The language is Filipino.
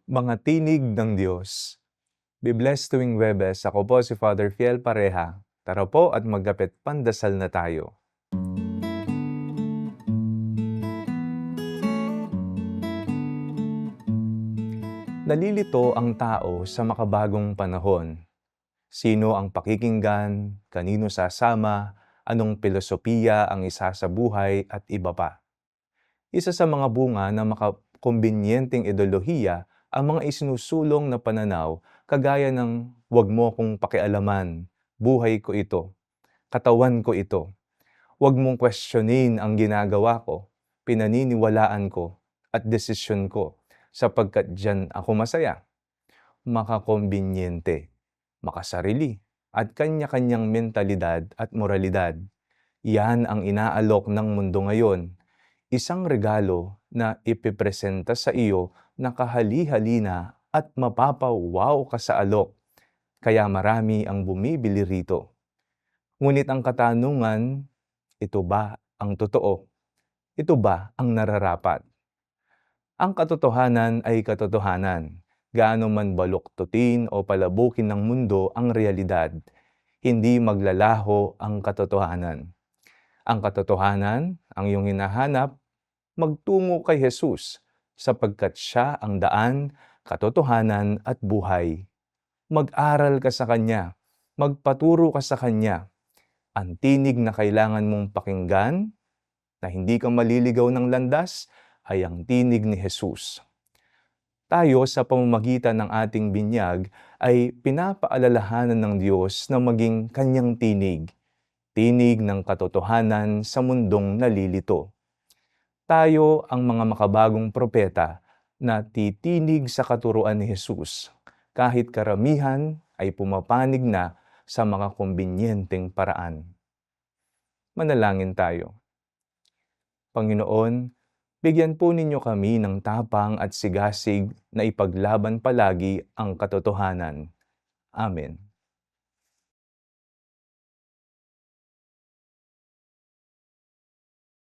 Mga tinig ng Diyos. Be blessed tuwing Webes. Ako po si Father Fiel Pareha. Tara po at magkapit pandasal na tayo. Nalilito ang tao sa makabagong panahon. Sino ang pakikinggan, kanino sasama, anong filosofiya ang isa sa buhay at iba pa. Isa sa mga bunga ng makakumbinyenteng ideolohiya ang mga isinusulong na pananaw kagaya ng "wag mo akong pakialaman, buhay ko ito, katawan ko ito, wag mong questionin ang ginagawa ko, pinaniniwalaan ko at desisyon ko sapagkat diyan ako masaya." Makakombinyente, makasarili at kanya-kanyang mentalidad at moralidad. Yan ang inaalok ng mundo ngayon. Isang regalo na ipipresenta sa iyo na kahali-halina at mapapawaw ka sa alok. Kaya marami ang bumibili rito. Ngunit ang katanungan, ito ba ang totoo? Ito ba ang nararapat? Ang katotohanan ay katotohanan. Gaano man baluktutin o palabukin ng mundo ang realidad, hindi maglalaho ang katotohanan. Ang katotohanan, ang iyong hinahanap, magtungo kay Jesus sapagkat siya ang daan, katotohanan at buhay. Mag-aral ka sa Kanya, magpaturo ka sa Kanya. Ang tinig na kailangan mong pakinggan, na hindi ka maliligaw ng landas, ay ang tinig ni Jesus. Tayo sa pamamagitan ng ating binyag ay pinapaalalahanan ng Diyos na maging Kanyang tinig ng katotohanan sa mundong nalilito. Tayo ang mga makabagong propeta na titinig sa katuruan ni Jesus, kahit karamihan ay pumapanig na sa mga kumbinyenteng paraan. Manalangin tayo. Panginoon, bigyan po ninyo kami ng tapang at sigasig na ipaglaban palagi ang katotohanan. Amen.